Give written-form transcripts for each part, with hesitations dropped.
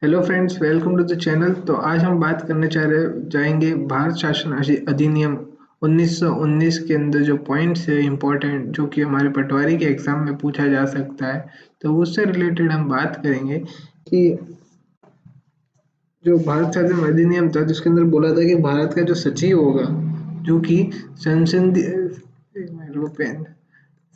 Hello friends, welcome to the channel. तो आज हम बात करने जाएंगे भारत शासन अधिनियम 1919 के अंदर जो पॉइंट्स है इम्पोर्टेंट, जो कि हमारे पटवारी के एग्जाम में पूछा जा सकता है। तो उससे रिलेटेड हम बात करेंगे कि जो भारत शासन अधिनियम था, जिसके अंदर बोला था कि भारत का जो सचिव होगा, जो कि संसदीय एक मिनट रुको, पेन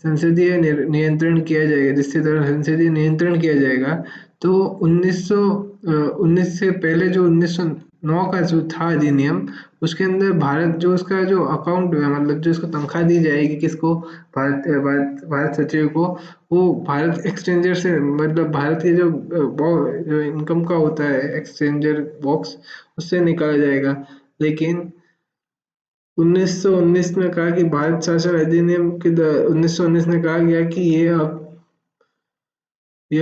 संसदीय नियंत्रण किया जाएगा, जिसके द्वारा संसदीय नियंत्रण किया जाएगा। तो 1919 से पहले जो 1909 का जो था अधिनियम, उसके अंदर भारत जो उसका जो अकाउंट है, मतलब जो उसको तनख्वाह दी जाएगी किसको, भारत सचिव को, वो भारत एक्सचेंजर से, मतलब भारत के जो इनकम का होता है एक्सचेंजर बॉक्स, उससे निकाला जाएगा। लेकिन 1919 में कहा कि भारत शासन अधिनियम के 1919 में कहा गया कि ये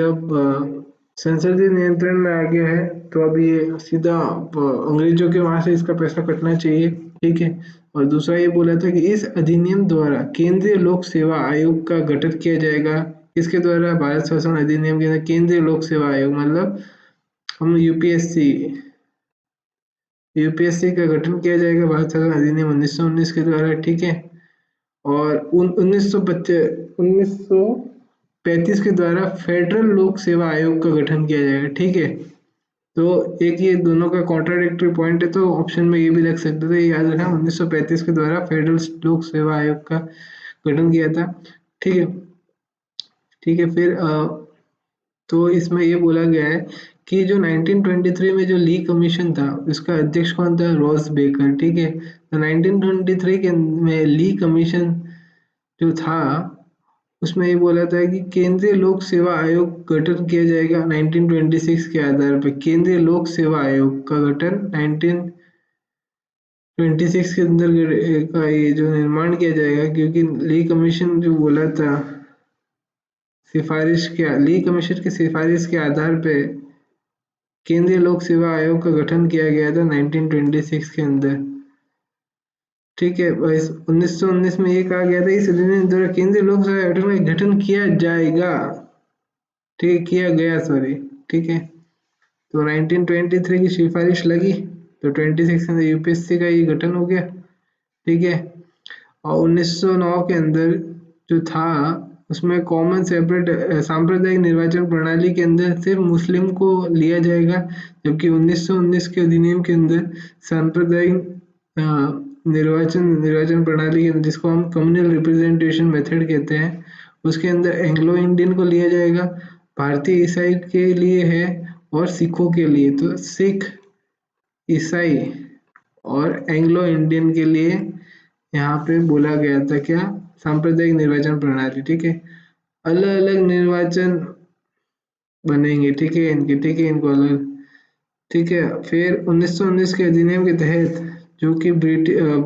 अब संसदीय नियंत्रण में आ गया है। तो अब ये सीधा अंग्रेजों के वहां से इसका पैसा कटना चाहिए, ठीक है। और दूसरा ये बोला था कि इस अधिनियम द्वारा केंद्रीय लोक सेवा आयोग का गठन किया जाएगा। इसके द्वारा भारत शासन अधिनियम के अंदर केंद्रीय लोक सेवा आयोग, मतलब हम यूपीएससी का गठन किया जाएगा भारत शासन अधिनियम 1919 के द्वारा, ठीक है। और 1935 के द्वारा फेडरल लोक सेवा आयोग का गठन किया जाएगा, ठीक है। तो एक ये दोनों का कॉन्ट्राडिक्टरी पॉइंट है, तो ऑप्शन में ये भी लग सकता था, ये याद रखना 1935 के द्वारा फेडरल लोक सेवा आयोग का गठन किया था, ठीक है। ठीक है, फिर तो इसमें ये बोला गया है कि जो 1923 में जो ली कमीशन था, उसका अध्यक्ष कौन था, रॉस बेकर, ठीक है। तो 1923 के में ली कमीशन जो था, उसमें ये बोला था कि केंद्रीय लोक सेवा आयोग गठन किया जाएगा 1926 के आधार पर। केंद्रीय लोक सेवा आयोग का गठन 1926 के अंदर का ये जो निर्माण किया जाएगा, क्योंकि ली कमीशन जो बोला था, ली कमीशन की सिफारिश के आधार पे केंद्रीय लोक सेवा आयोग का गठन किया गया था 1926 के अंदर, ठीक है। 1919 में ये कहा गया था, इस अधिनियम द्वारा केंद्रीय लोक सेवा आयोग का गठन किया जाएगा, ठीक है, किया गया, सॉरी, ठीक है। तो 1923 की सिफारिश लगी, तो 26 में यूपीएससी का ये गठन हो गया, ठीक है। और 1909 के अंदर जो था, उसमें कॉमन सेपरेट सांप्रदायिक निर्वाचन प्रणाली के अंदर सिर्फ मुस्लिम को लिया जाएगा, जबकि 1919 के अधिनियम के अंदर सांप्रदायिक निर्वाचन प्रणाली के अंदर, जिसको हम कम्युनल रिप्रेजेंटेशन मेथड कहते हैं, उसके अंदर एंग्लो इंडियन को लिया जाएगा, भारतीय ईसाई के लिए है और सिखों के लिए। तो सिख, ईसाई और एंग्लो इंडियन के लिए यहाँ पे बोला गया था क्या, सांप्रदायिक निर्वाचन प्रणाली, ठीक है। अलग अलग निर्वाचन बनेंगे, ठीक है, इनको अलग, ठीक है। फिर 1919 के अधिनियम के तहत जो कि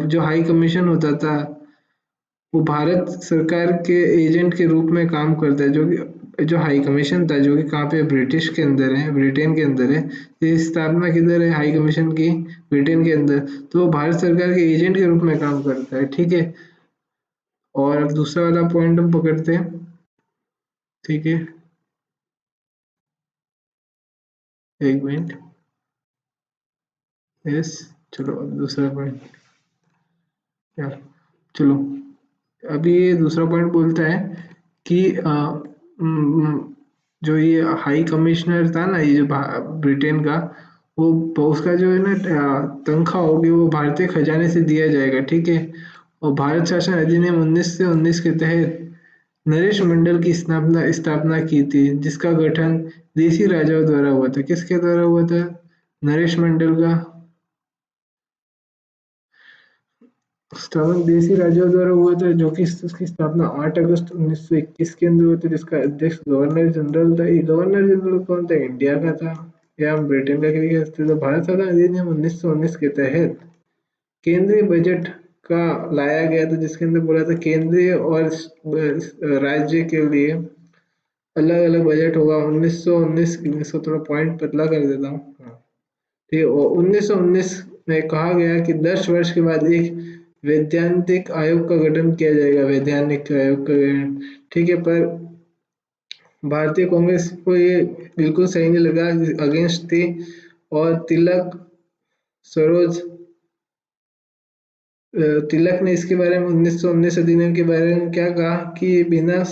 जो हाई कमीशन होता था, वो भारत सरकार के एजेंट के रूप में काम करता है, जो हाई कमीशन था, जो कि कहाँ पे, ब्रिटिश के अंदर है, ब्रिटेन के अंदर है। ये स्थापना किधर है हाई कमीशन की, ब्रिटेन के अंदर। तो वो भारत सरकार के एजेंट के रूप में काम करता है, ठीक है। और दूसरा वाला पॉइंट हम पकड़ते हैं, ठीक है, एक मिनट, यस, चलो अब दूसरा पॉइंट, यार, चलो, अभी ये दूसरा पॉइंट बोलता है कि जो ये हाई कमिश्नर था ना, ये जो ब्रिटेन का, वो उसका जो है ना तनख्वाह होगी, वो भारतीय खजाने से दिया जाएगा, ठीक है। और भारत शासन अधिनियम 1919 के तहत नरेश मंडल की स्थापना स्थापना की थी, जिसका गठन देसी राजाओं द्वारा हुआ था। किसके द्वारा हुआ था, नरेश मंडल का स्थापना देसी राजाओं द्वारा हुआ था, जो कि उसकी स्थापना 8 अगस्त 1921 के अंदर हुई थी, जिसका अध्यक्ष गवर्नर जनरल था। ये गवर्नर जनरल कौन था, इंडिया का था या हम ब्रिटेन का कह सकते। तो भारत सरकार अधिनियम 1919 के तहत केंद्रीय बजट का लाया गया था, जिसके अंदर बोला था केंद्रीय और राज्य के लिए अलग अलग बजट होगा। 1919 इसको थोड़ा पॉइंट पतला कर देता हूँ, हाँ, ठीक है। और 1919 में कहा गया कि 10 वर्ष के बाद एक वैधानिक आयोग का गठन किया जाएगा, वैधानिक आयोग का गठन, ठीक है। पर भारतीय कांग्रेस को ये बिल्कुल सही नहीं लगा, अगेंस्ट थी। और सरोज तिलक ने इसके बारे में 1919 अधिनियम के बारे में क्या कहा कि बिना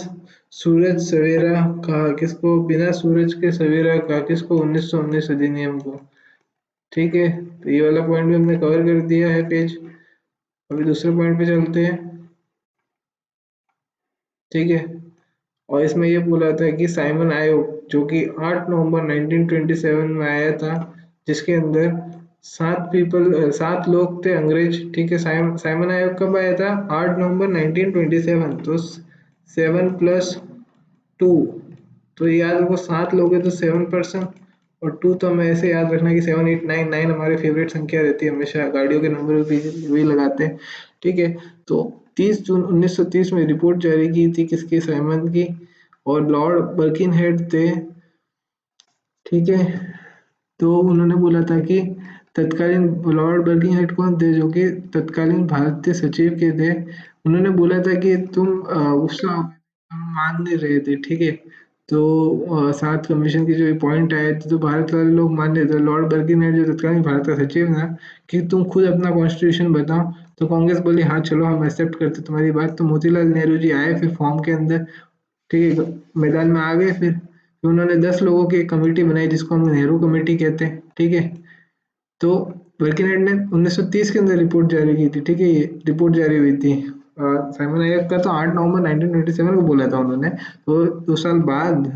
सूरज सवेरा कहा किसको, बिना सूरज के सवेरा कहा किसको, 1919 अधिनियम को। ठीक है, तो ये वाला पॉइंट भी हमने कवर कर दिया है पेज। अभी दूसरे पॉइंट पे चलते हैं। ठीक है, और इसमें ये बोला था कि साइमन आयोग जो कि 8 नवंबर 1927 में आया था, जिसके अंदर 7 लोग थे अंग्रेज। ठीक है, साइमन आयोग कब आया था? 8 नवंबर 1927। तो 7+2, तो ये याद रखो, 7 लोग हैं तो 7%, और 2 तो हमें ऐसे याद रखना कि 7 8 9 9 हमारे फेवरेट संख्या रहती है, हमेशा गाड़ियों के नंबर भी वही लगाते हैं। ठीक है, तो 30 जून 1930 में रिपोर्ट जारी की थी किसकी, साइमन की, और लॉर्ड बर्किनहेड थे। ठीक है, तो उन्होंने बोला था कि तत्कालीन, लॉर्ड बर्किंगहेड कौन थे, जो कि तत्कालीन भारतीय सचिव के थे। उन्होंने बोला था कि तुम गुस्सा हो गए, हम मान नहीं रहे थे। ठीक है, तो 7 कमीशन की जो पॉइंट आए थे तो भारत वाले लोग मान रहे थे। लॉर्ड बर्किनहेड जो तत्कालीन भारत का सचिव था कि तुम खुद अपना कॉन्स्टिट्यूशन बताओ, तो कांग्रेस बोली हाँ चलो हम एक्सेप्ट करते तुम्हारी बात। तो मोतीलाल नेहरू जी आए फिर फॉर्म के अंदर। ठीक है, मैदान में आ गए। फिर उन्होंने 10 लोगों की एक कमेटी बनाई जिसको हम नेहरू कमेटी कहते हैं। ठीक है, तो बर्किनहेड ने 1930 के अंदर रिपोर्ट जारी की थी। ठीक है, ये रिपोर्ट जारी हुई थी। साइमन आयोग का तो 8 नवंबर 1927 को बोला था उन्होंने। तो 2 साल बाद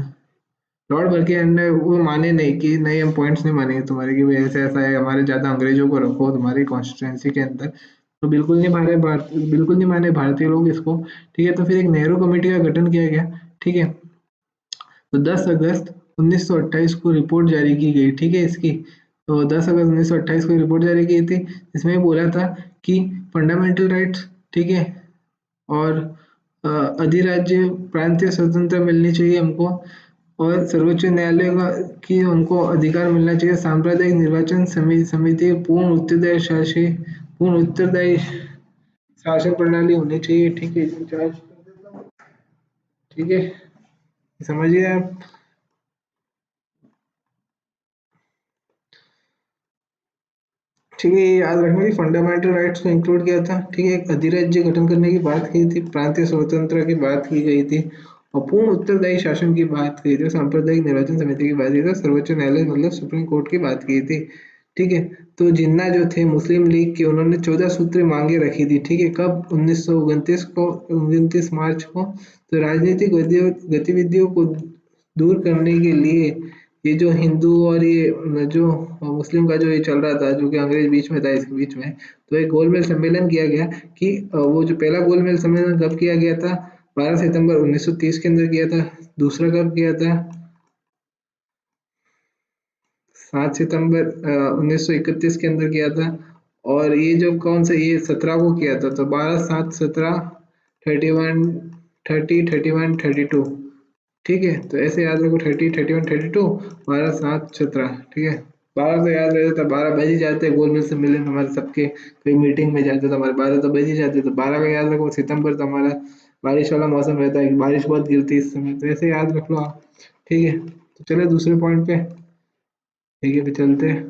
लॉर्ड बर्किनहेड ने वो माने नहीं कि नहीं, हम पॉइंट्स नहीं मानेंगे तुम्हारे कि भाई ऐसा ऐसा है, हमारे ज़्यादा अंग्रेजों को रखो तुम्हारी कॉन्स्टिट्यूंसी के अंदर। तो बिल्कुल नहीं माने भारतीय लोग इसको। ठीक है, तो फिर एक नेहरू कमेटी का गठन किया गया। ठीक है, तो 10 अगस्त 1928 को रिपोर्ट जारी की गई। ठीक है, इसकी तो 10 अगस्त 1928 को रिपोर्ट जारी की थी। इसमें बोला था कि फंडामेंटल राइट्स, ठीक है, और अधिराज्य प्रांतीय स्वतंत्रता मिलनी चाहिए हमको, और सर्वोच्च न्यायालय का की हमको अधिकार मिलना चाहिए, सांप्रदायिक निर्वाचन समिति, पूर्ण उत्तरदायी शासन प्रणाली होनी चाहिए। ठीक है, ठीक है, समझिए आप। ठीक है, ये याद रखना कि फंडामेंटल राइट्स को इंक्लूड किया था। ठीक है, एक अधिराज्य गठन करने की बात की थी, प्रांतीय स्वतंत्रता की बात की गई थी, और पूर्ण उत्तरदायी शासन की बात की थी, सांप्रदायिक निर्वाचन समिति की बात की थी, सर्वोच्च न्यायालय मतलब सुप्रीम कोर्ट की बात की थी। ठीक है, तो जिन्ना जो थे मुस्लिम लीग के, उन्होंने 14 सूत्री मांगे रखी थी। ठीक है, कब? 1929 को, 29 मार्च को। तो राजनीतिक गतिविधियों को दूर करने के लिए ये जो हिंदू और ये जो मुस्लिम का जो ये चल रहा था, जो कि अंग्रेज बीच में था, इसके बीच में तो एक गोलमेज सम्मेलन किया गया कि वो जो पहला गोलमेज सम्मेलन कब किया गया था? 12 सितंबर 1930 के अंदर किया था। दूसरा कब किया था? 7 सितंबर 1931 के अंदर किया था। और ये जो कौन सा, ये 17 को किया था। तो 12 7 17 31 30 31 32। ठीक है, तो ऐसे याद रखो, 30 31 32, 12 7 17। ठीक है, 12 तो याद रहता था, 12 बज ही जाते हैं, गोलमेज सम्मेलन हमारे सबके कोई मीटिंग में जाते तो हमारे 12 तो बज ही जाते, तो 12 का याद रखो। सितंबर तो हमारा बारिश वाला मौसम रहता है, बारिश बहुत गिरती है इस समय, तो ऐसे याद रख लो आप। ठीक है, तो चले दूसरे पॉइंट पे। ठीक है, फिर चलते हैं।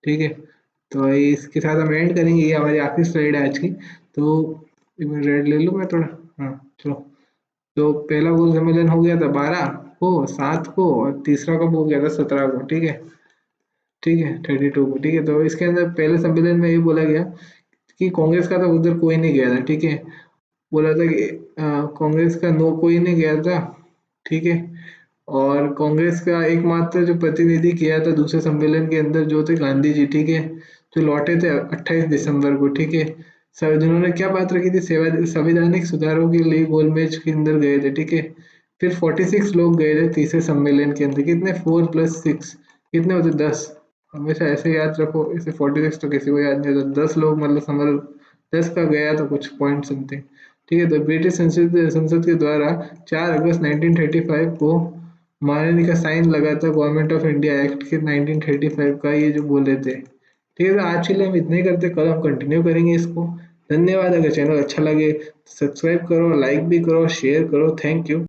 ठीक है, तो इसके साथ हम एंड करेंगे, ये हमारी आखिरी स्लाइड है आज की। तो एक मिनट रेड ले लूँ मैं थोड़ा। हाँ, चलो। तो पहला गोल सम्मेलन हो गया था 12 को, 7 को, और तीसरा कब हो गया था? 17 को। ठीक है, ठीक है, 32 को। ठीक है, तो इसके अंदर पहले सम्मेलन में ये बोला गया कि कांग्रेस का तो उधर कोई नहीं गया था। ठीक है, बोला था कि कांग्रेस का नो कोई नहीं गया था। ठीक है, और कांग्रेस का एकमात्र जो प्रतिनिधि किया था दूसरे सम्मेलन के अंदर जो थे गांधी जी। ठीक है, जो लौटे थे 28 दिसंबर को। ठीक है, सर जिन्होंने क्या बात रखी थी? संवैधानिक सुधारों के लिए गोलमेज के अंदर गए थे। ठीक है, फिर 46 लोग गए थे तीसरे सम्मेलन के अंदर। कितने? 4+6 कितने होते? 10। हमेशा ऐसे याद रखो, इसे 46 तो किसी को याद नहीं होता, 10 लोग मतलब समझ लो, 10 का गया तो कुछ पॉइंट समथिंग। ठीक है, तो ब्रिटिश संसद संसद के द्वारा 4 अगस्त 1935 को माननीय का साइन लगा था गवर्नमेंट ऑफ इंडिया एक्ट के 1935 का, ये जो बोले थे। ठीक है, तो आज के लिए हम इतना ही करते, कल हम कंटिन्यू करेंगे इसको। धन्यवाद। अगर चैनल अच्छा लगे सब्सक्राइब करो, लाइक भी करो, शेयर करो। Thank you.